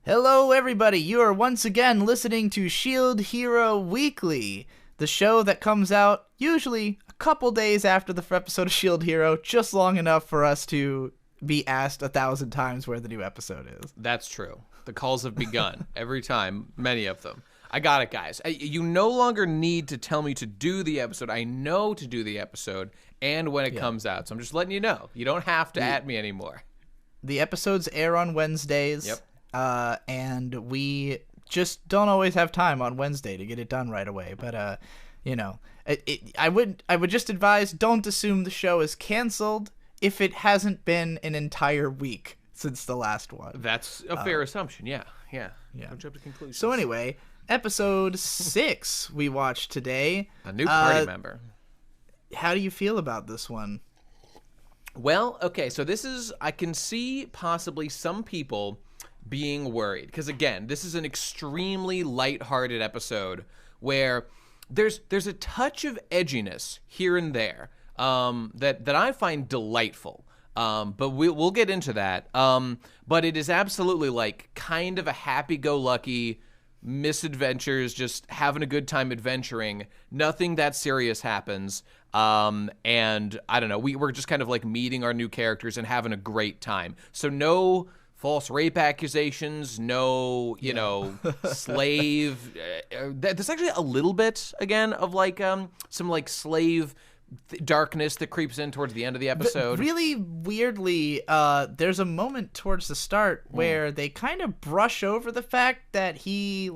Hello, everybody. You are once again listening to Shield Hero Weekly, the show that comes out usually a couple days after the episode of Shield Hero, just long enough for us to be asked 1,000 times where the new episode is. That's true. The calls have begun every time, many of them. I got it, guys. You no longer need to tell me to do the episode. I know to do the episode and when it comes out. So I'm just letting you know. You don't have to at me anymore. The episodes air on Wednesdays. Yep. And we just don't always have time on Wednesday to get it done right away. But, I would just advise, don't assume the show is canceled if it hasn't been an entire week since the last one. That's a fair assumption. Yeah. Don't jump to conclusions. So anyway, episode 6 we watched today. A new party member. How do you feel about this one? Well, okay, so I can see possibly some people being worried because, again, this is an extremely lighthearted episode where there's a touch of edginess here and there that I find delightful. But we'll get into that. But it is absolutely like kind of a happy-go-lucky misadventures, just having a good time adventuring. Nothing that serious happens. And I don't know, we're just kind of like meeting our new characters and having a great time. So no false rape accusations, no, slave. There's actually a little bit, again, of like some like slave darkness that creeps in towards the end of the episode. But really weirdly, there's a moment towards the start where they kind of brush over the fact that he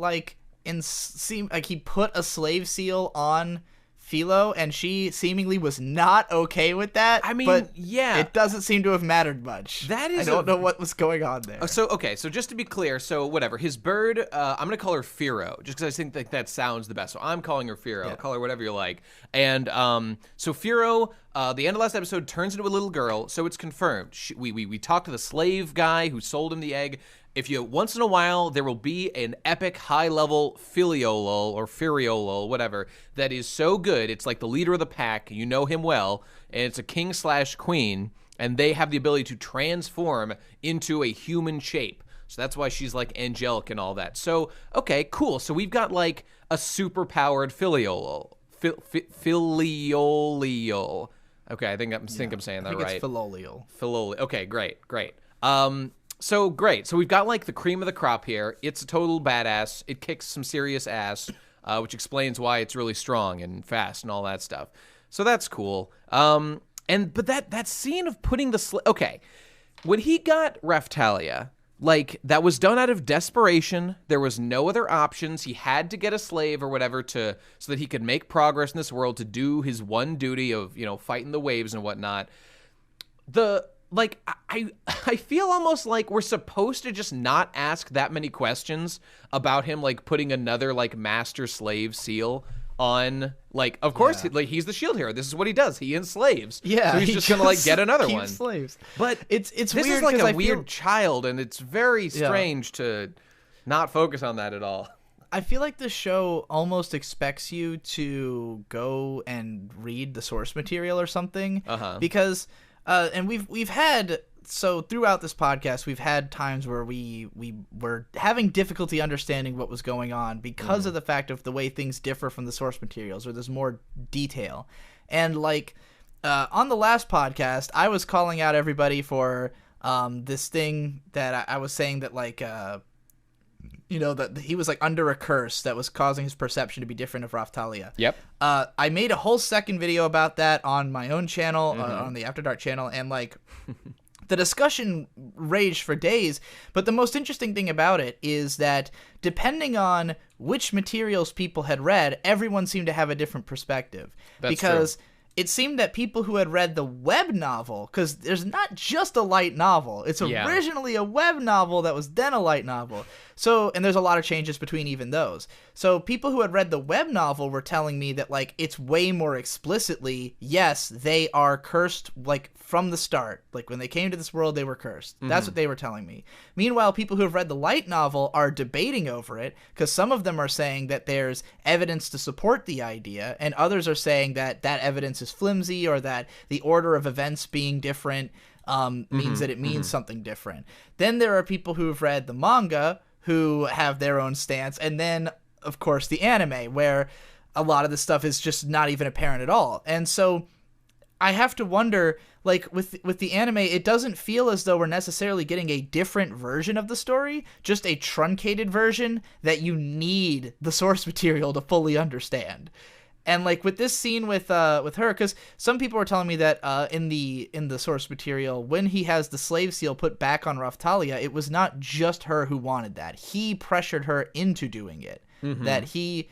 he put a slave seal on Philo, and she seemingly was not okay with that. I mean, but yeah, it doesn't seem to have mattered much. I don't know what was going on there. So just to be clear, so whatever, his bird, I'm gonna call her Firo, just because I think that sounds the best. So I'm calling her Firo. Yeah. Call her whatever you like. And so Firo, the end of last episode, turns into a little girl. So it's confirmed. We talked to the slave guy who sold him the egg. If you once in a while, there will be an epic high-level filiolol or firiolol, whatever, that is so good. It's like the leader of the pack. You know him well, and it's a king/queen, and they have the ability to transform into a human shape. So that's why she's like angelic and all that. So, okay, cool. So we've got like a super-powered filiolol. Filioliol. Okay, I think I'm saying that right. It's filolial. Okay, great. So great. So we've got like the cream of the crop here. It's a total badass. It kicks some serious ass, which explains why it's really strong and fast and all that stuff. So that's cool. But that scene of putting the okay, when he got Raftalia, like that was done out of desperation. There was no other options. He had to get a slave or whatever so that he could make progress in this world, to do his one duty of fighting the waves and whatnot. I feel almost like we're supposed to just not ask that many questions about him, like putting another like master slave seal on, like, of course, he's the shield hero. This is what he does. He enslaves. Yeah, so he's just gonna like get another one. Slaves. But it's this weird. Is like a weird child, and it's very strange to not focus on that at all. I feel like the show almost expects you to go and read the source material or something, because. And we've had, so throughout this podcast, we've had times where we were having difficulty understanding what was going on because of the fact of the way things differ from the source materials, or there's more detail. And like on the last podcast, I was calling out everybody for this thing that I was saying that like that he was like under a curse that was causing his perception to be different of Raftalia. Yep. I made a whole second video about that on my own channel, on the After Dark channel, and like the discussion raged for days. But the most interesting thing about it is that depending on which materials people had read, everyone seemed to have a different perspective. That's because true. It seemed that people who had read the web novel, because there's not just a light novel. It's originally a web novel that was then a light novel. So, and there's a lot of changes between even those. So people who had read the web novel were telling me that, like, it's way more explicitly, yes, they are cursed, like, from the start. Like, when they came to this world, they were cursed. That's what they were telling me. Meanwhile, people who have read the light novel are debating over it, because some of them are saying that there's evidence to support the idea, and others are saying that that evidence is flimsy, or that the order of events being different means that it means something different. Then there are people who have read the manga who have their own stance, and then of course the anime, where a lot of the stuff is just not even apparent at all. And so I have to wonder, like, with the anime, it doesn't feel as though we're necessarily getting a different version of the story, just a truncated version that you need the source material to fully understand. And like with this scene with her, because some people were telling me that in the source material, when he has the slave seal put back on Raphtalia, it was not just her who wanted that. He pressured her into doing it. That he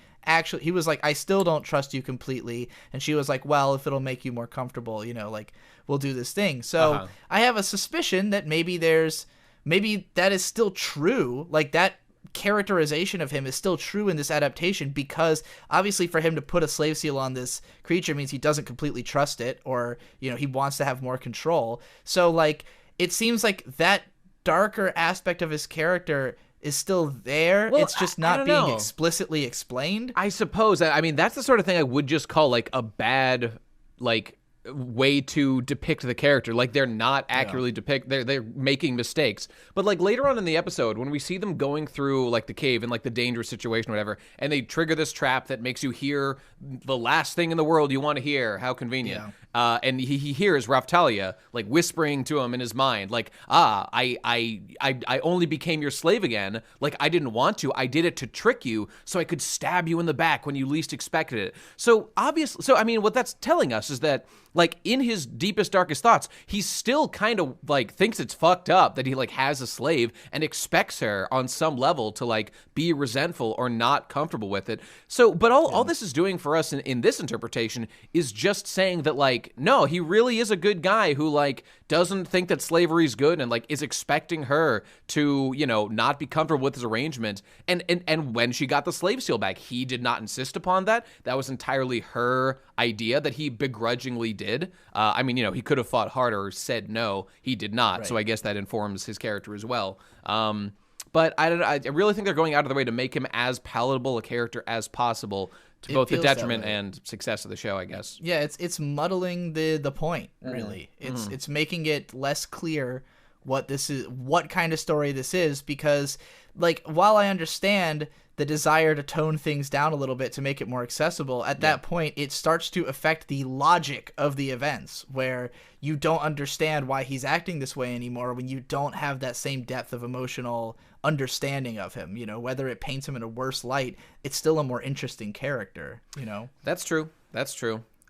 was like, I still don't trust you completely. And she was like, well, if it'll make you more comfortable, you know, like, we'll do this thing. So I have a suspicion that maybe that is still true. Like, that characterization of him is still true in this adaptation, because obviously for him to put a slave seal on this creature means he doesn't completely trust it, or, you know, he wants to have more control. So, like, it seems like that darker aspect of his character is still there. Well, it's just not being explicitly explained, I suppose. I mean, that's the sort of thing I would just call like a bad, like, way to depict the character. Like, they're not accurately they're making mistakes. But like later on in the episode, when we see them going through like the cave and like the dangerous situation or whatever, and they trigger this trap that makes you hear the last thing in the world you want to hear, how convenient. And he hears Raphtalia like whispering to him in his mind, like, I only became your slave again. Like, I didn't want to. I did it to trick you so I could stab you in the back when you least expected it. So obviously, I mean, what that's telling us is that, like, in his deepest, darkest thoughts, he still kind of like thinks it's fucked up that he like has a slave and expects her on some level to like be resentful or not comfortable with it. So, but all this is doing for us in this interpretation is just saying that, like, no, he really is a good guy who like doesn't think that slavery is good and like is expecting her to, you know, not be comfortable with his arrangement. And when she got the slave seal back, he did not insist upon that. That was entirely her idea that he begrudgingly did. I mean, you know, he could have fought harder or said no. He did not. Right. So I guess that informs his character as well. But I really think they're going out of the way to make him as palatable a character as possible, to both the detriment and success of the show, I guess. Yeah, it's muddling the point, really. It's making it less clear what this is, what kind of story this is, because, like, while I understand the desire to tone things down a little bit to make it more accessible, at that point it starts to affect the logic of the events, where you don't understand why he's acting this way anymore when you don't have that same depth of emotional understanding of him. You know, whether it paints him in a worse light, it's still a more interesting character, you know. That's true.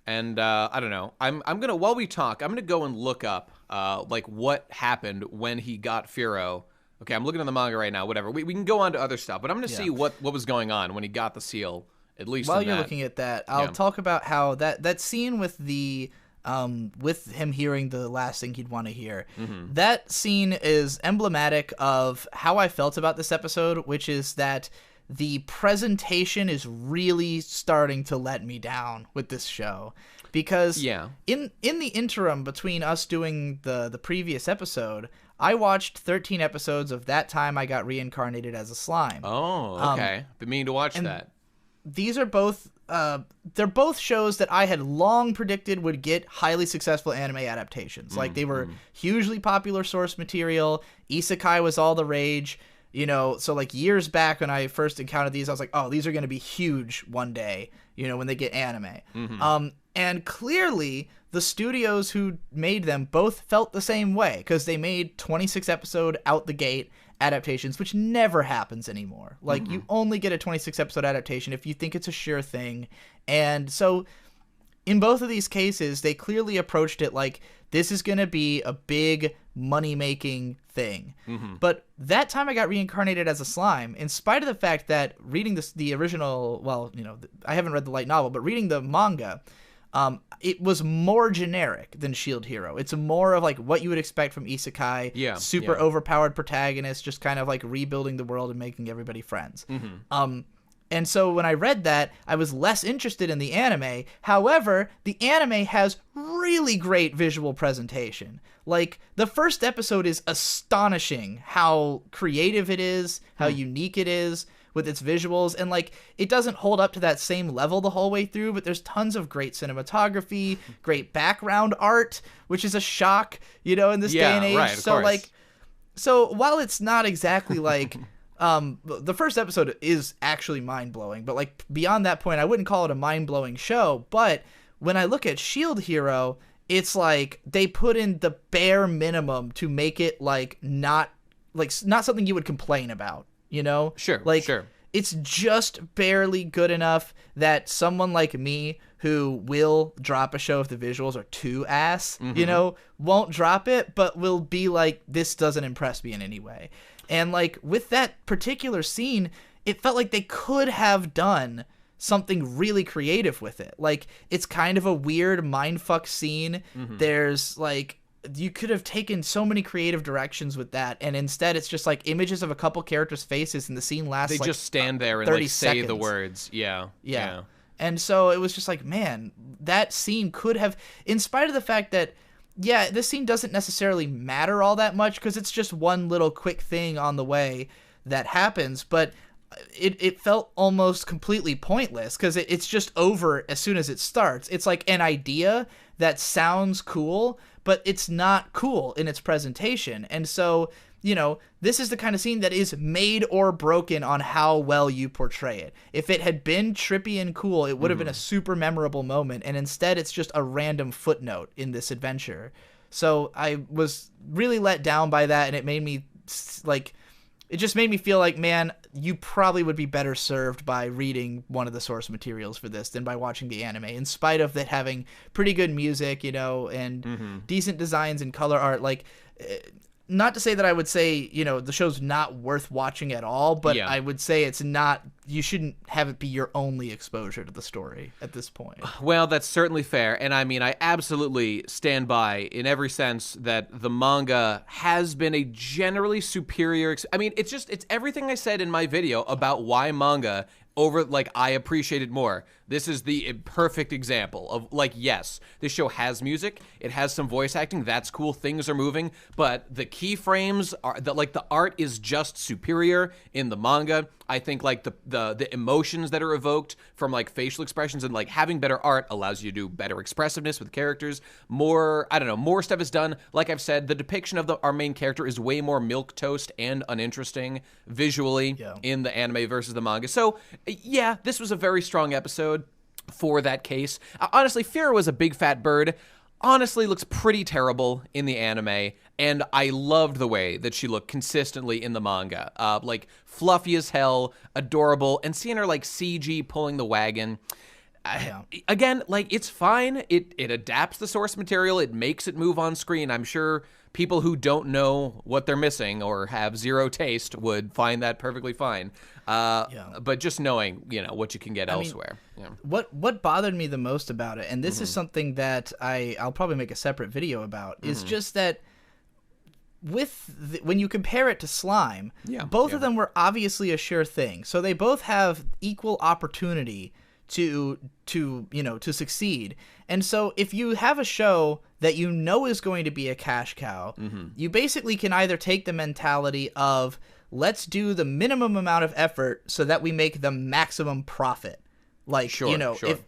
And I don't know, I'm gonna, while we talk, I'm gonna go and look up like what happened when he got Firo. Okay, I'm looking at the manga right now, whatever. We can go on to other stuff, but I'm going to see what was going on when he got the seal, at least. While you're looking at that, I'll talk about how that scene with the with him hearing the last thing he'd want to hear. That scene is emblematic of how I felt about this episode, which is that the presentation is really starting to let me down with this show. Because in the interim between us doing the previous episode, I watched 13 episodes of That Time I Got Reincarnated as a Slime. Oh, okay. Been meaning to watch that. These are both they're both shows that I had long predicted would get highly successful anime adaptations. Like, they were hugely popular source material. Isekai was all the rage. You know, so like years back when I first encountered these, I was like, oh, these are going to be huge one day, you know, when they get anime. And clearly the studios who made them both felt the same way, because they made 26 episode out the gate adaptations, which never happens anymore. Like, you only get a 26 episode adaptation if you think it's a sure thing. And so in both of these cases, they clearly approached it like, this is going to be a big money-making thing. But That Time I Got Reincarnated as a Slime, in spite of the fact that reading the original, well, you know, I haven't read the light novel, but reading the manga, it was more generic than Shield Hero. It's more of like what you would expect from isekai, super overpowered protagonist, just kind of like rebuilding the world and making everybody friends. And so when I read that, I was less interested in the anime. However, the anime has really great visual presentation. Like, the first episode is astonishing how creative it is, how unique it is with its visuals. And, like, it doesn't hold up to that same level the whole way through, but there's tons of great cinematography, great background art, which is a shock, you know, in this day and age. Right, of course. So while it's not exactly like the first episode is actually mind-blowing, but like beyond that point, I wouldn't call it a mind-blowing show. But when I look at Shield Hero, it's like they put in the bare minimum to make it like not something you would complain about, you know? Sure, like, sure. It's just barely good enough that someone like me who will drop a show if the visuals are too ass, you know, won't drop it, but will be like, this doesn't impress me in any way. And like with that particular scene, it felt like they could have done something really creative with it. Like, it's kind of a weird mindfuck scene. There's like, you could have taken so many creative directions with that, and instead it's just like images of a couple characters' faces, and the scene lasts. They just stand there and like say the words. Yeah. And so it was just like, man, that scene could have, in spite of the fact that, yeah, this scene doesn't necessarily matter all that much because it's just one little quick thing on the way that happens, but it felt almost completely pointless because it's just over as soon as it starts. It's like an idea that sounds cool, but it's not cool in its presentation. And so, you know, this is the kind of scene that is made or broken on how well you portray it. If it had been trippy and cool, it would have been a super memorable moment, and instead it's just a random footnote in this adventure. So I was really let down by that, and it made me like, it just made me feel like, man, you probably would be better served by reading one of the source materials for this than by watching the anime, in spite of it having pretty good music, you know, and decent designs and color art. Like, not to say that I would say, you know, the show's not worth watching at all, but I would say it's not, you shouldn't have it be your only exposure to the story at this point. Well, that's certainly fair. And I mean, I absolutely stand by in every sense that the manga has been a generally superior, I mean, it's everything I said in my video about why manga over, like, I appreciate it more. This is the perfect example of, like, yes, this show has music, it has some voice acting, that's cool, things are moving, but the keyframes are, like, the art is just superior in the manga. I think, like, the emotions that are evoked from, like, facial expressions and, like, having better art allows you to do better expressiveness with characters. More, I don't know, more stuff is done. Like I've said, the depiction of our main character is way more milquetoast and uninteresting visually in the anime versus the manga. So, yeah, this was a very strong episode for that case. Honestly, Fira was a big fat bird. Honestly, looks pretty terrible in the anime, and I loved the way that she looked consistently in the manga. Like, fluffy as hell, adorable, and seeing her, like, CG pulling the wagon. Again, like, it's fine. It adapts the source material. It makes it move on screen. I'm sure people who don't know what they're missing or have zero taste would find that perfectly fine. But just knowing, you know, what you can get elsewhere. What bothered me the most about it, and this is something that I'll probably make a separate video about, is just that when you compare it to Slime, both of them were obviously a sure thing. So they both have equal opportunity to succeed. And so if you have a show that you know is going to be a cash cow, you basically can either take the mentality of, let's do the minimum amount of effort so that we make the maximum profit. Like, if,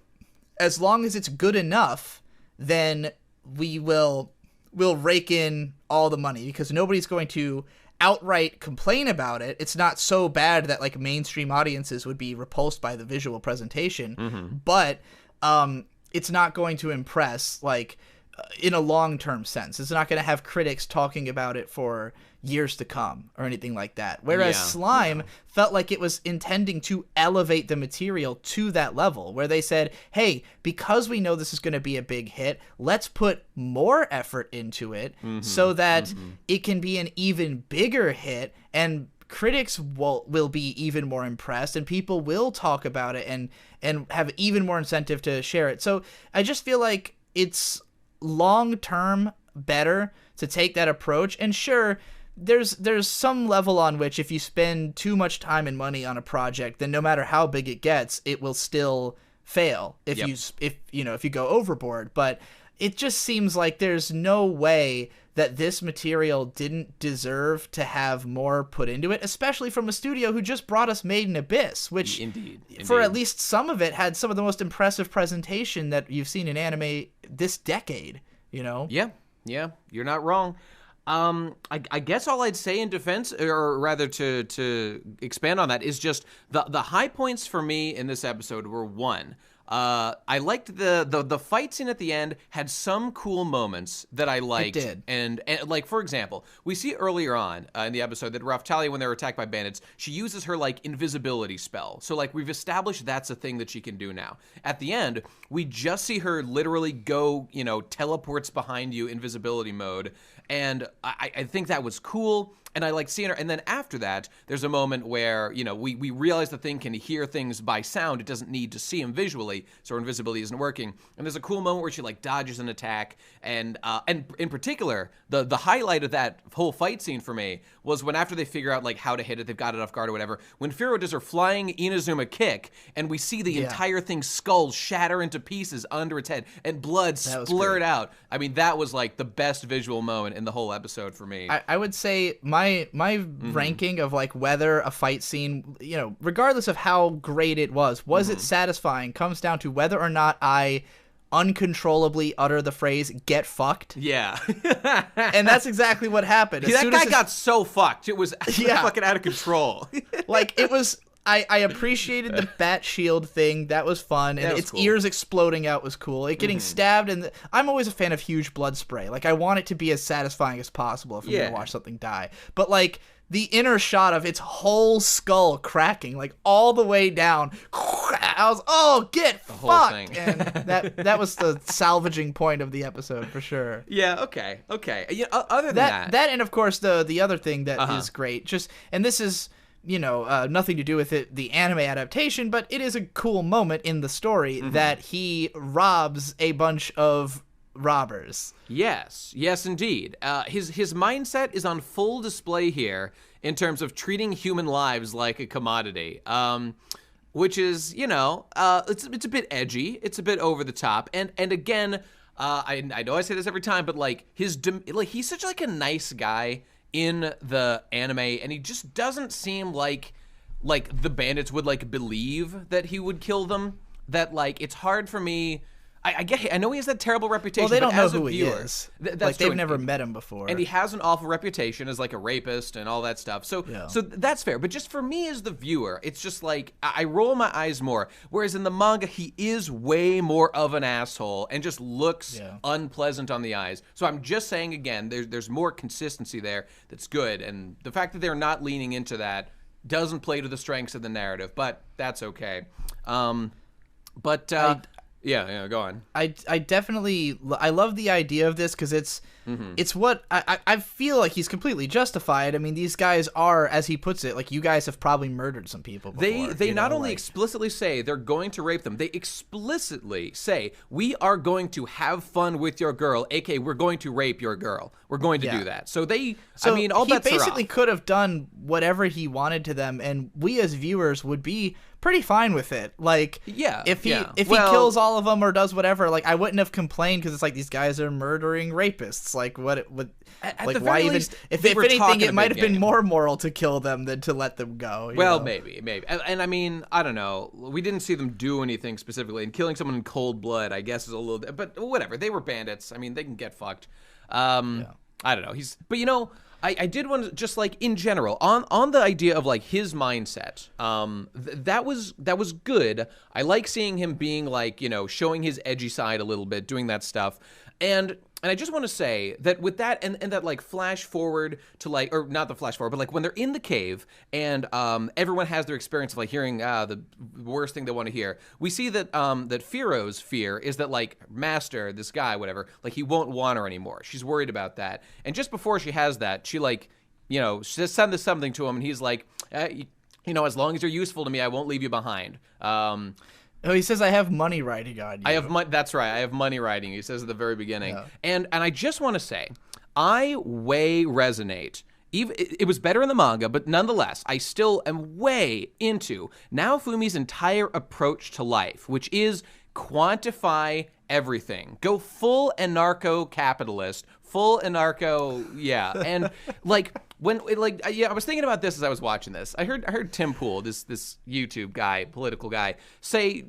as long as it's good enough, then we'll rake in all the money, because nobody's going to outright complain about it. It's not so bad that, like, mainstream audiences would be repulsed by the visual presentation, but it's not going to impress, like, in a long-term sense. It's not going to have critics talking about it for years to come or anything like that. Whereas Slime felt like it was intending to elevate the material to that level, where they said, hey, because we know this is going to be a big hit, let's put more effort into it so that it can be an even bigger hit, and critics will be even more impressed, and people will talk about it and have even more incentive to share it. So I just feel like it's long-term better to take that approach. And sure, there's some level on which if you spend too much time and money on a project, then no matter how big it gets, it will still fail if you go overboard. But it just seems like there's no way that this material didn't deserve to have more put into it, especially from a studio who just brought us Made in Abyss, which Indeed. For at least some of it had some of the most impressive presentation that you've seen in anime this decade, you know? Yeah, you're not wrong. I guess all I'd say in defense, or rather to expand on that, is just the high points for me in this episode were, one, I liked the fight scene at the end had some cool moments that I liked. It did. And like, for example, we see earlier on in the episode that Raftalia, when they're attacked by bandits, she uses her, like, invisibility spell. So, like, we've established that's a thing that she can do now. At the end, we just see her literally go, teleports behind you, invisibility mode. And I think that was cool. And I like seeing her. And then after that, there's a moment where, we realize the thing can hear things by sound. It doesn't need to see them visually, so her invisibility isn't working. And there's a cool moment where she, like, dodges an attack. And in particular, the highlight of that whole fight scene for me was when, after they figure out, like, how to hit it, they've got it off guard or whatever, when Firo does her flying Inazuma kick, and we see the entire thing's skull shatter into pieces under its head, and blood splurt out. I mean, that was, like, the best visual moment in the whole episode for me. I would say my ranking of, like, whether a fight scene, regardless of how great it was it satisfying, comes down to whether or not I uncontrollably utter the phrase "get fucked." Yeah. And that's exactly what happened. That guy got so fucked. It was fucking out of control. Like, it was... I appreciated the bat shield thing. That was fun. And its ears exploding out was cool. It getting stabbed, and I'm always a fan of huge blood spray. Like, I want it to be as satisfying as possible if I'm going to watch something die. But, like, the inner shot of its whole skull cracking, like, all the way down, I was, get fucked! And that was the salvaging point of the episode, for sure. Yeah, okay. Other than that... That, and, of course, the other thing that is great, and this is... nothing to do with it, the anime adaptation, but it is a cool moment in the story that he robs a bunch of robbers. Yes, indeed. His mindset is on full display here in terms of treating human lives like a commodity, which is, it's a bit edgy, it's a bit over the top, and again, I know I say this every time, but, like, he's such, like, a nice guy in the anime, and he just doesn't seem like the bandits would, like, believe that he would kill them. That, like, it's hard for me. I know he has that terrible reputation. Well, they don't but know as who a viewer, he is. That's like, true. they've never met him before, and he has an awful reputation as, like, a rapist and all that stuff. So that's fair. But just for me as the viewer, it's just like I roll my eyes more. Whereas in the manga, he is way more of an asshole and just looks unpleasant on the eyes. So I'm just saying again, there's more consistency there that's good, and the fact that they're not leaning into that doesn't play to the strengths of the narrative. But that's okay. Yeah, go on. I definitely I love the idea of this because it's what I feel like he's completely justified. I mean, these guys are, as he puts it, like, you guys have probably murdered some people before. They not only explicitly say they're going to rape them, they explicitly say, we are going to have fun with your girl, aka we're going to rape your girl. We're going to do that. So all bets are off. He basically could have done whatever he wanted to them, and we as viewers would be pretty fine with it. Like, if he kills all of them or does whatever, like, I wouldn't have complained, because it's like, these guys are murdering rapists. Like, what like, why even least, if anything, it might have been more moral to kill them than to let them go. Well, maybe. And I mean, I don't know. We didn't see them do anything specifically, and killing someone in cold blood, I guess, is a little, but whatever. They were bandits. I mean, they can get fucked. I don't know. But I did want to just, like, in general on the idea of, like, his mindset. That was good. I like seeing him being, like, showing his edgy side a little bit, doing that stuff. And I just want to say that with that and that, like, flash forward to, like, or not the flash forward, but, like, when they're in the cave and everyone has their experience of, like, hearing the worst thing they want to hear, we see that that Firo's fear is that, like, Master, this guy, whatever, like, he won't want her anymore. She's worried about that. And just before she has that, she, like, she sends something to him, and he's like, as long as you're useful to me, I won't leave you behind. Oh, he says, I have money riding on you. That's right. I have money riding. He says at the very beginning. Yeah. And I just want to say, I way resonate. It was better in the manga, but nonetheless, I still am way into Naofumi's entire approach to life, which is quantify everything. Go full anarcho-capitalist, full anarcho, and, like, I was thinking about this as I was watching this. I heard Tim Pool, this YouTube guy, political guy, say,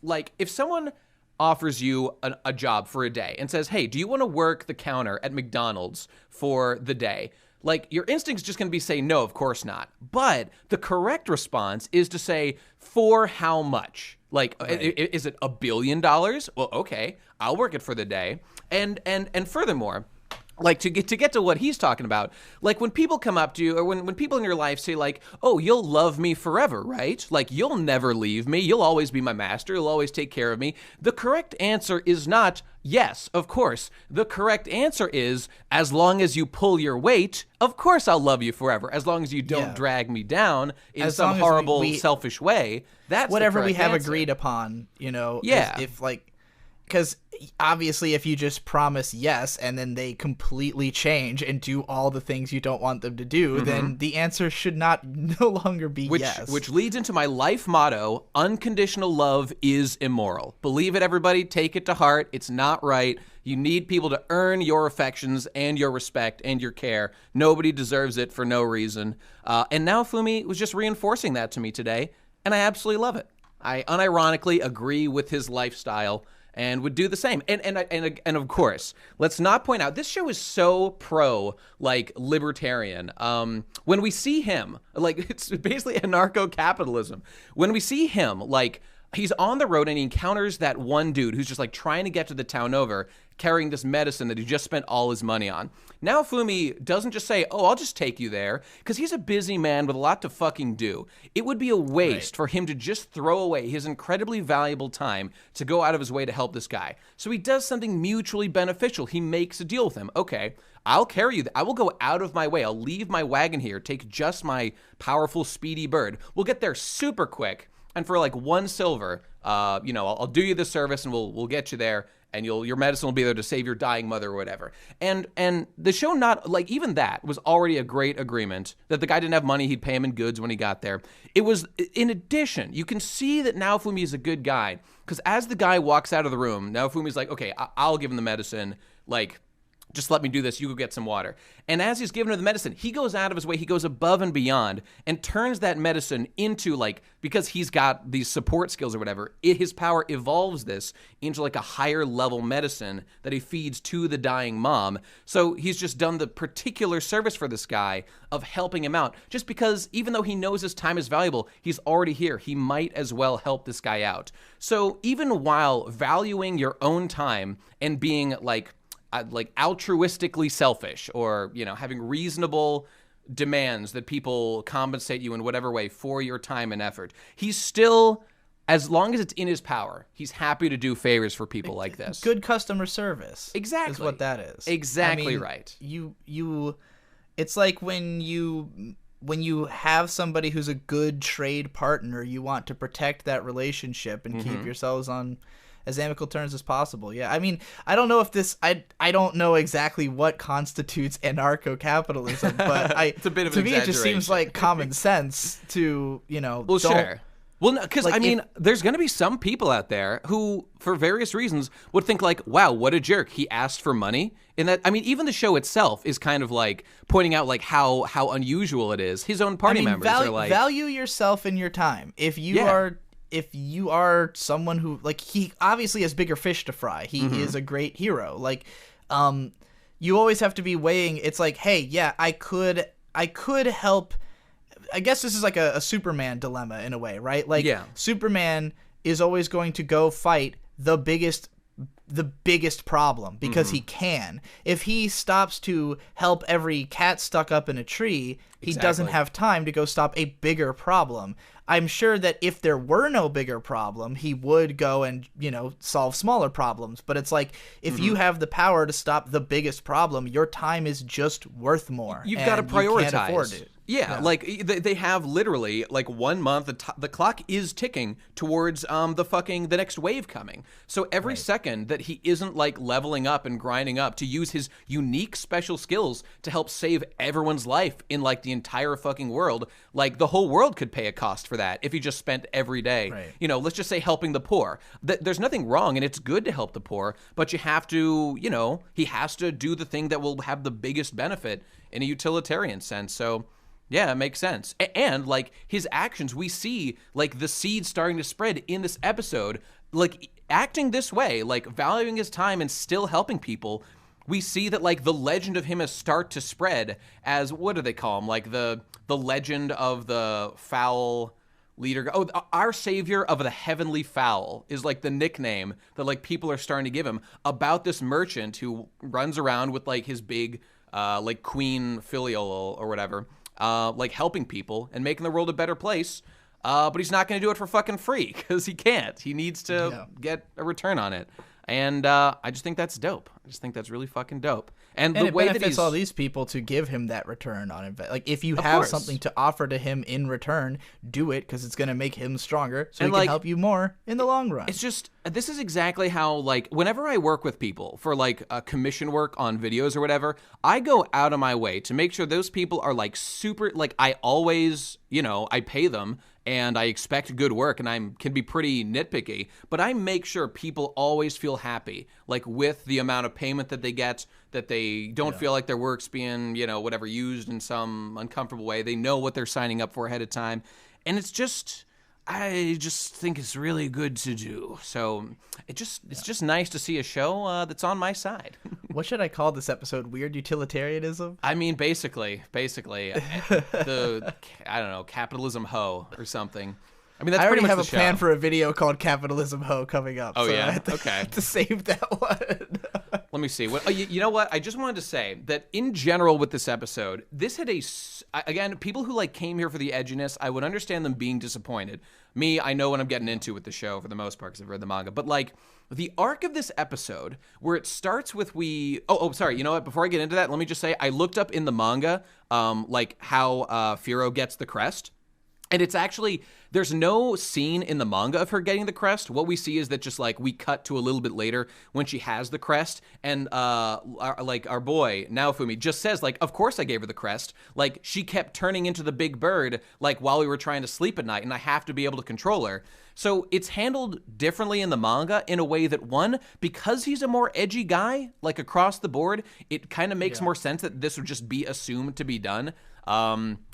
like, if someone offers you a job for a day and says, hey, do you want to work the counter at McDonald's for the day? Like, your instinct's just going to be say, no, of course not. But the correct response is to say, for how much? Like, is it $1 billion? Well, okay, I'll work it for the day. And furthermore, like, to get to what he's talking about, like, when people come up to you, or when people in your life say, like, oh, you'll love me forever, right? Like, you'll never leave me. You'll always be my master. You'll always take care of me. The correct answer is not, yes, of course. The correct answer is, as long as you pull your weight, of course I'll love you forever. As long as you don't drag me down in some horrible, selfish way. That's whatever we have answer. Agreed upon, you know. Yeah. If like, because obviously if you just promise yes and then they completely change and do all the things you don't want them to do, then the answer should no longer be yes. Which leads into my life motto: unconditional love is immoral. Believe it, everybody. Take it to heart. It's not right. You need people to earn your affections and your respect and your care. Nobody deserves it for no reason. And now Fumi was just reinforcing that to me today, and I absolutely love it. I unironically agree with his lifestyle and would do the same. And of course, let's not point out, this show is so pro, like, libertarian. When we see him, like, it's basically anarcho-capitalism. When we see him, like, he's on the road and he encounters that one dude who's just, like, trying to get to the town over, carrying this medicine that he just spent all his money on. Now Fumi doesn't just say, oh, I'll just take you there, because he's a busy man with a lot to fucking do. It would be a waste for him to just throw away his incredibly valuable time to go out of his way to help this guy. So he does something mutually beneficial. He makes a deal with him. Okay, I'll carry you. I will go out of my way. I'll leave my wagon here, take just my powerful, speedy bird. We'll get there super quick, and for like 1 silver, I'll do you the service, and we'll get you there. And your medicine will be there to save your dying mother or whatever. And the show, not like, even that was already a great agreement that the guy didn't have money, he'd pay him in goods when he got there. It was, in addition, you can see that Naofumi is a good guy, because as the guy walks out of the room, Naofumi's like, okay, I'll give him the medicine, like, just let me do this, you go get some water. And as he's giving her the medicine, he goes out of his way, he goes above and beyond, and turns that medicine into, like, because he's got these support skills or whatever, his power evolves this into, like, a higher level medicine that he feeds to the dying mom. So he's just done the particular service for this guy of helping him out, just because even though he knows his time is valuable, he's already here. He might as well help this guy out. So even while valuing your own time and being, like altruistically selfish, or, having reasonable demands that people compensate you in whatever way for your time and effort, he's still, as long as it's in his power, he's happy to do favors for people like this. Good customer service. Exactly. Is what that is. Exactly right. It's like when you have somebody who's a good trade partner, you want to protect that relationship and keep yourselves on as amicable terms as possible. Yeah, I mean, I don't know if this, I don't know exactly what constitutes anarcho-capitalism, but it's a bit of to an me it just seems like common sense to, Well, sure. Well, because, like, there's going to be some people out there who, for various reasons, would think, like, wow, what a jerk. He asked for money. And that, even the show itself is kind of, like, pointing out, like, how unusual it is. His own party members are like, value yourself and your time. If you are someone who, like, he obviously has bigger fish to fry. He is a great hero. Like, you always have to be weighing. It's like, hey, yeah, I could help. I guess this is like a Superman dilemma in a way, right? Like, Superman is always going to go fight the biggest problem because he can. If he stops to help every cat stuck up in a tree, he doesn't have time to go stop a bigger problem. I'm sure that if there were no bigger problem, he would go and, solve smaller problems. But it's like, if you have the power to stop the biggest problem, your time is just worth more. You've got to prioritize. You can't afford it. Yeah, like, they have literally, like, 1 month, the clock is ticking towards the next wave coming. So every second that he isn't, like, leveling up and grinding up to use his unique special skills to help save everyone's life in, like, the entire fucking world, like, the whole world could pay a cost for that if he just spent every day, let's just say helping the poor. There's nothing wrong, and it's good to help the poor, but you have to, he has to do the thing that will have the biggest benefit in a utilitarian sense. So yeah, it makes sense. And, like, his actions, we see, like, the seed starting to spread in this episode. Like, acting this way, like valuing his time and still helping people, we see that like the legend of him has start to spread as, what do they call him? Like the legend of the foul leader. Oh, our savior of the heavenly foul is like the nickname that like people are starting to give him about this merchant who runs around with like his big like queen filial or whatever, like helping people and making the world a better place. But he's not going to do it for fucking free because he can't. He needs to get a return on it. And I just think that's dope. I just think that's really fucking dope. And the it way benefits that he's all these people to give him that return on investment. Like, if you have something to offer to him in return, do it, because it's going to make him stronger, so he can help you more in the long run. It's just, this is exactly how, like, whenever I work with people for, like, commission work on videos or whatever, I go out of my way to make sure those people are, like, super, like, I always, you know, I pay them, and I expect good work, and I can be pretty nitpicky, but I make sure people always feel happy, like, with the amount of payment that they get, that they don't feel like their work's being, you know, whatever, used in some uncomfortable way. They know what they're signing up for ahead of time, and it's just, I just think it's really good to do. So it's just nice to see a show that's on my side. What should I call this episode? Weird Utilitarianism? I mean, basically, I don't know, capitalism hoe or something. I mean, that's I pretty already much have a plan for a video called Capitalism Ho coming up. Oh, so yeah? I have to save that one. Let me see. You know what? I just wanted to say that in general with this episode, this had again, people who like came here for the edginess, I would understand them being disappointed. Me, I know what I'm getting into with the show for the most part because I've read the manga. But like the arc of this episode where it starts with sorry. You know what? Before I get into that, let me just say I looked up in the manga like how Firo gets the crest. And it's actually, there's no scene in the manga of her getting the crest. What we see is that just like we cut to a little bit later when she has the crest, and our boy Naofumi just says like, of course I gave her the crest. Like she kept turning into the big bird like while we were trying to sleep at night, and I have to be able to control her. So it's handled differently in the manga in a way that, one, because he's a more edgy guy, like across the board, it kind of makes more sense that this would just be assumed to be done.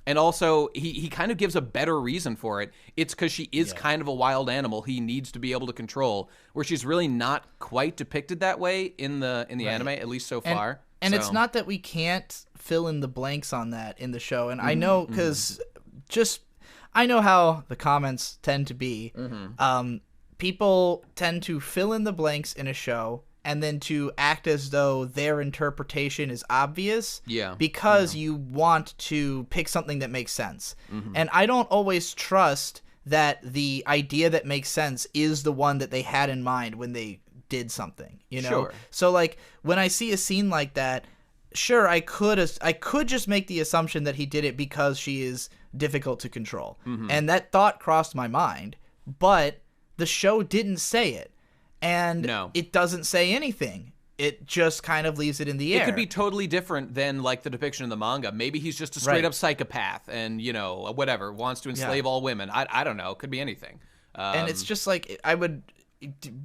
And also, he kind of gives a better reason for it. It's because she is kind of a wild animal he needs to be able to control, where she's really not quite depicted that way in the anime, at least so far. And it's not that we can't fill in the blanks on that in the show. And I know, because I know how the comments tend to be. People tend to fill in the blanks in a show and then to act as though their interpretation is obvious because you want to pick something that makes sense. And I don't always trust that the idea that makes sense is the one that they had in mind when they did something, you know? Sure. So, like, when I see a scene like that, sure, I could just make the assumption that he did it because she is difficult to control. And that thought crossed my mind, but the show didn't say it. And it doesn't say anything. It just kind of leaves it in the air. It could be totally different than like the depiction in the manga. Maybe he's just a straight up psychopath and, you know, whatever, wants to enslave all women. I don't know. It could be anything. And it's just like, I would,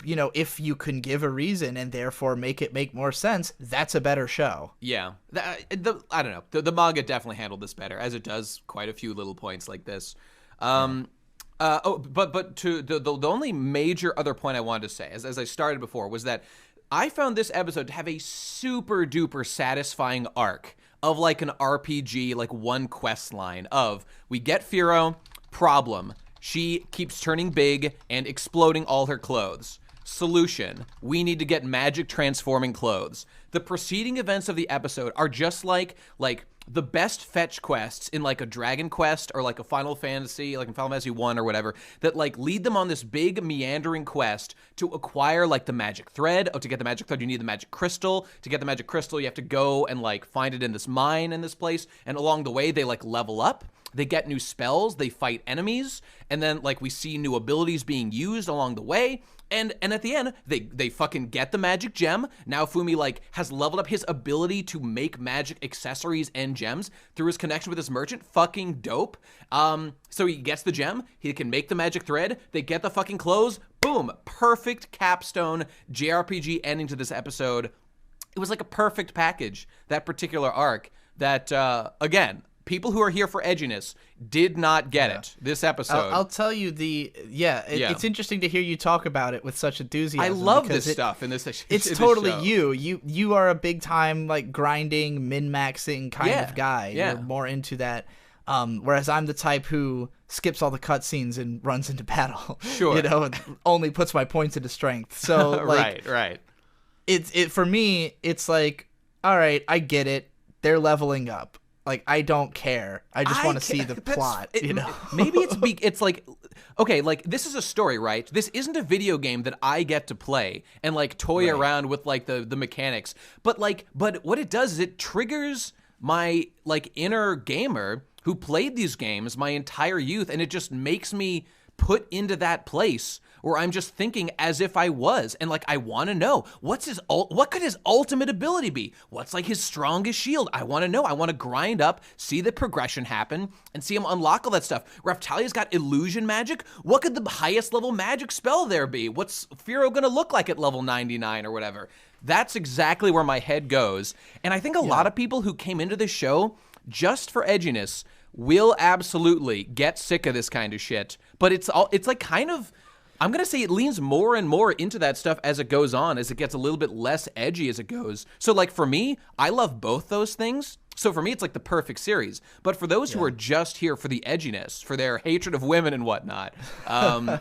you know, if you can give a reason and therefore make it make more sense, that's a better show. Yeah. I don't know. The manga definitely handled this better, as it does quite a few little points like this. But to the only major other point I wanted to say, as I started before, was that I found this episode to have a super duper satisfying arc of like an RPG, like one quest line of, we get Firo, problem, she keeps turning big and exploding all her clothes. Solution, we need to get magic transforming clothes. The preceding events of the episode are just like the best fetch quests in like a Dragon Quest or like a Final Fantasy, like in Final Fantasy 1 or whatever, that like lead them on this big meandering quest to acquire like the magic thread. Oh, to get the magic thread, you need the magic crystal. To get the magic crystal, you have to go and like find it in this mine in this place. And along the way, they like level up. They get new spells, they fight enemies, and then like we see new abilities being used along the way. And at the end, they fucking get the magic gem. Now Fumi like has leveled up his ability to make magic accessories and gems through his connection with this merchant. Fucking dope. So he gets the gem, he can make the magic thread, they get the fucking clothes. Boom, perfect capstone JRPG ending to this episode. It was like a perfect package, that particular arc that again, people who are here for edginess did not get it this episode. I'll tell you it's interesting to hear you talk about it with such enthusiasm. I love this stuff in this. It's totally you. You are a big time like grinding, min-maxing kind of guy. Yeah. You're more into that. Whereas I'm the type who skips all the cutscenes and runs into battle. Sure. And only puts my points into strength. So like, right. It for me, it's like, all right, I get it. They're leveling up. Like, I don't care. I just want to see the plot, Maybe it's like, okay, like, this is a story, right? This isn't a video game that I get to play and, like, toy around with, like, the mechanics. But what it does is it triggers my, like, inner gamer who played these games my entire youth, and it just makes me put into that place where I'm just thinking as if I was, and like I want to know what could his ultimate ability be? What's like his strongest shield? I want to know. I want to grind up, see the progression happen, and see him unlock all that stuff. Raphtalia's got illusion magic. What could the highest level magic spell there be? What's Firo gonna look like at level 99 or whatever? That's exactly where my head goes, and I think a lot of people who came into this show just for edginess will absolutely get sick of this kind of shit. But it's like kind of, I'm going to say it leans more and more into that stuff as it goes on, as it gets a little bit less edgy as it goes. So like for me, I love both those things. So for me, it's like the perfect series. But for those who are just here for the edginess, for their hatred of women and whatnot,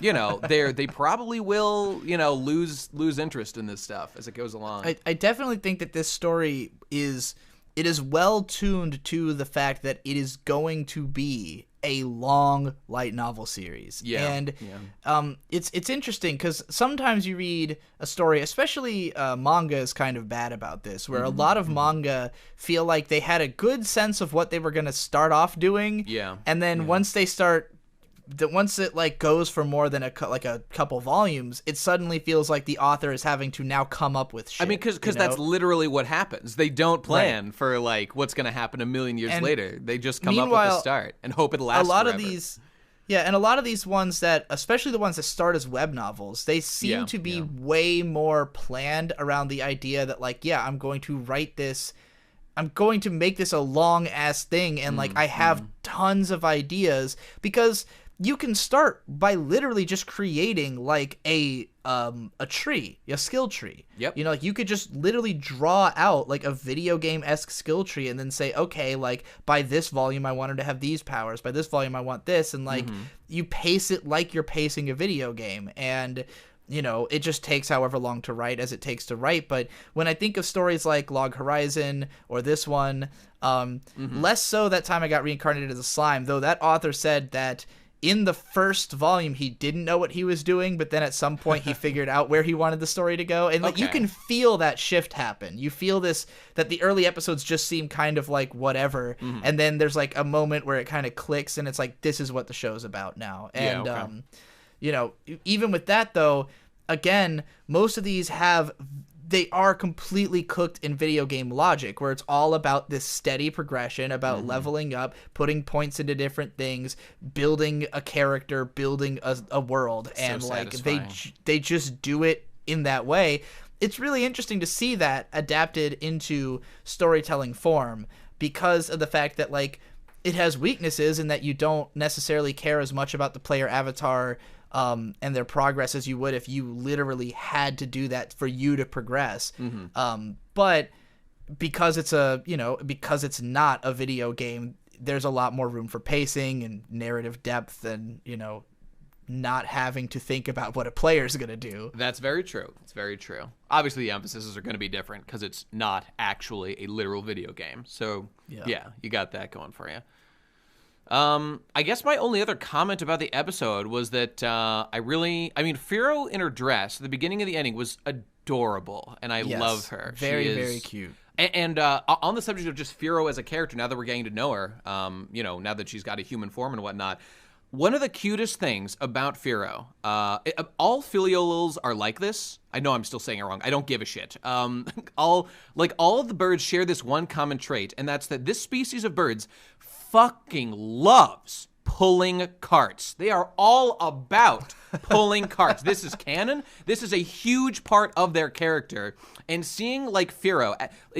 they probably will, lose interest in this stuff as it goes along. I definitely think that this story is well tuned to the fact that it is going to be a long light novel series. And it's interesting because sometimes you read a story, especially manga is kind of bad about this, where a lot of manga feel like they had a good sense of what they were going to start off doing. And then once it like goes for more than a couple volumes, it suddenly feels like the author is having to now come up with shit. I mean, because that's literally what happens. They don't plan for like what's going to happen a million years later. They just come up with the start and hope it lasts forever. And a lot of these ones that, especially the ones that start as web novels, they seem to be way more planned around the idea that like, I'm going to write this. I'm going to make this a long ass thing, and like I have tons of ideas, because you can start by literally just creating like a tree, a skill tree. Like you could just literally draw out like a video game-esque skill tree and then say, okay, like by this volume I wanted to have these powers, by this volume I want this, and like you pace it like you're pacing a video game, and it just takes however long to write as it takes to write. But when I think of stories like Log Horizon or this one, less so that time I got reincarnated as a slime, though that author said that in the first volume, he didn't know what he was doing, but then at some point he figured out where he wanted the story to go. And like you can feel that shift happen. You feel this, that the early episodes just seem kind of like whatever. And then there's like a moment where it kind of clicks and it's like, this is what the show's about now. And, even with that though, again, most of these they are completely cooked in video game logic, where it's all about this steady progression, about leveling up, putting points into different things, building a character, building a world, and like they just do it in that way. It's really interesting to see that adapted into storytelling form, because of the fact that like it has weaknesses in that you don't necessarily care as much about the player avatar and their progress as you would if you literally had to do that for you to progress. But because it's because it's not a video game, there's a lot more room for pacing and narrative depth and, not having to think about what a player's going to do. That's very true. It's very true. Obviously, the emphases are going to be different because it's not actually a literal video game. So, yeah, you got that going for you. I guess my only other comment about the episode was that Firo in her dress at the beginning of the ending was adorable, and I love her. Very, very cute. And on the subject of just Firo as a character, now that we're getting to know her, now that she's got a human form and whatnot, one of the cutest things about Firo, all filiolils are like this. I know I'm still saying it wrong. I don't give a shit. All of the birds share this one common trait, and that's that this species of birds fucking loves pulling carts. They are all about pulling carts. This is canon. This is a huge part of their character. And seeing like Firo,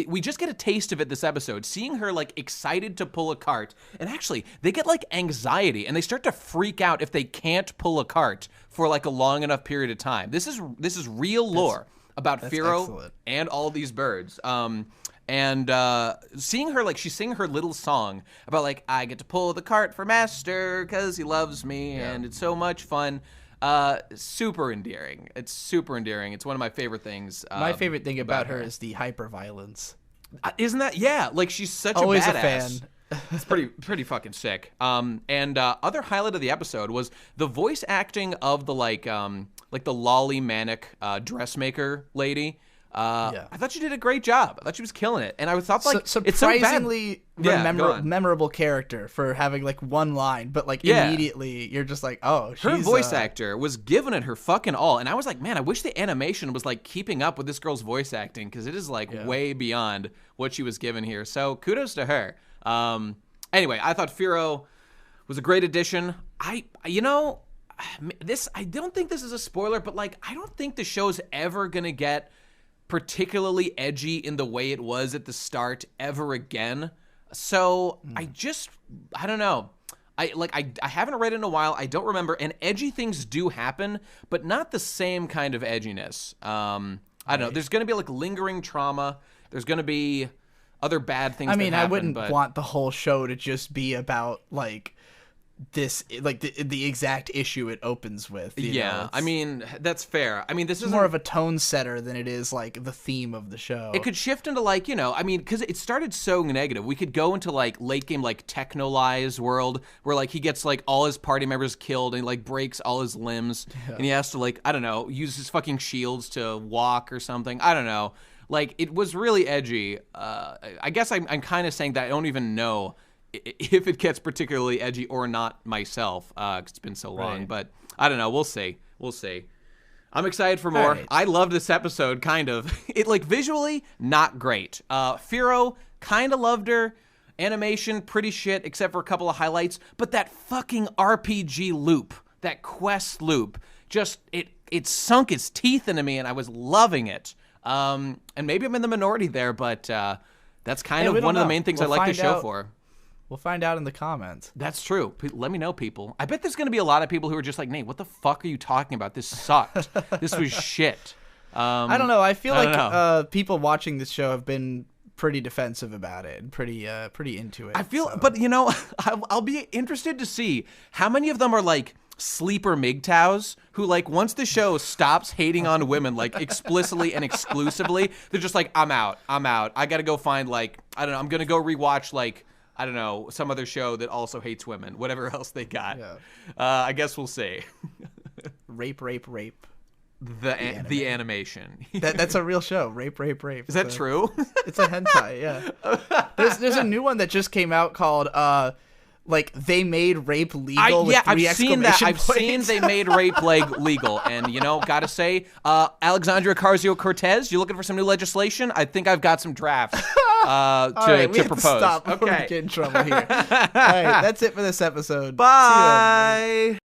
we just get a taste of it this episode. Seeing her like excited to pull a cart, and actually they get like anxiety and they start to freak out if they can't pull a cart for like a long enough period of time. This is real lore about Firo excellent. And all these birds. And seeing her, like, she's singing her little song about, like, I get to pull the cart for Master because he loves me, and it's so much fun. Super endearing. It's super endearing. It's one of my favorite things. My favorite thing about her is the hyper-violence. Isn't that? Yeah, like, she's such always a badass. Always a fan. It's pretty fucking sick. And other highlight of the episode was the voice acting of the, like the lolly manic dressmaker lady. I thought she did a great job. I thought she was killing it, and I thought like surprisingly memorable character for having like one line, but like immediately you're just like, oh, she's, her voice actor was giving it her fucking all, and I was like, man, I wish the animation was like keeping up with this girl's voice acting because it is like way beyond what she was given here. So kudos to her. Anyway, I thought Firo was a great addition. I don't think this is a spoiler, but like I don't think the show's ever gonna get particularly edgy in the way it was at the start ever again. So I don't know. I haven't read in a while. I don't remember. And edgy things do happen, but not the same kind of edginess. I don't know. There's going to be like lingering trauma. There's going to be other bad things. I mean, that happen, I wouldn't want the whole show to just be about like this, like the exact issue it opens with. You know, I mean, that's fair. I mean, this is more of a tone setter than it is like the theme of the show. It could shift into like, I mean, because it started so negative. We could go into like late game, like Technolize world where like he gets like all his party members killed and like breaks all his limbs and he has to like, I don't know, use his fucking shields to walk or something. I don't know. Like it was really edgy. I guess I'm kind of saying that I don't even know if it gets particularly edgy or not myself, because it's been so long. But I don't know. We'll see. I'm excited for more. I love this episode, kind of. It, like, visually, not great. Firo, kind of loved her. Animation, pretty shit, except for a couple of highlights. But that fucking RPG loop, that quest loop, just, it sunk its teeth into me, and I was loving it. And maybe I'm in the minority there, but that's kind of one of the main things I like the show for. We'll find out in the comments. That's true. Let me know, people. I bet there's going to be a lot of people who are just like, Nate, what the fuck are you talking about? This sucked. This was shit. I don't know. I feel like people watching this show have been pretty defensive about it and pretty into it. I feel, but I'll be interested to see how many of them are like sleeper MGTOWs who like once the show stops hating on women like explicitly and exclusively, they're just like, I'm out. I got to go find like, I don't know, I'm going to go rewatch like, I don't know, some other show that also hates women, whatever else they got. Yeah. I guess we'll see. Rape. The animation. That's a real show. Rape. Is that true? It's a hentai, yeah. There's a new one that just came out called like They Made Rape Legal. I've seen that. I've seen They Made Rape legal, and gotta say, Alexandria Ocasio-Cortez, you looking for some new legislation? I think I've got some drafts to propose. Stop. Okay, we get in trouble here. All right, that's it for this episode. Bye.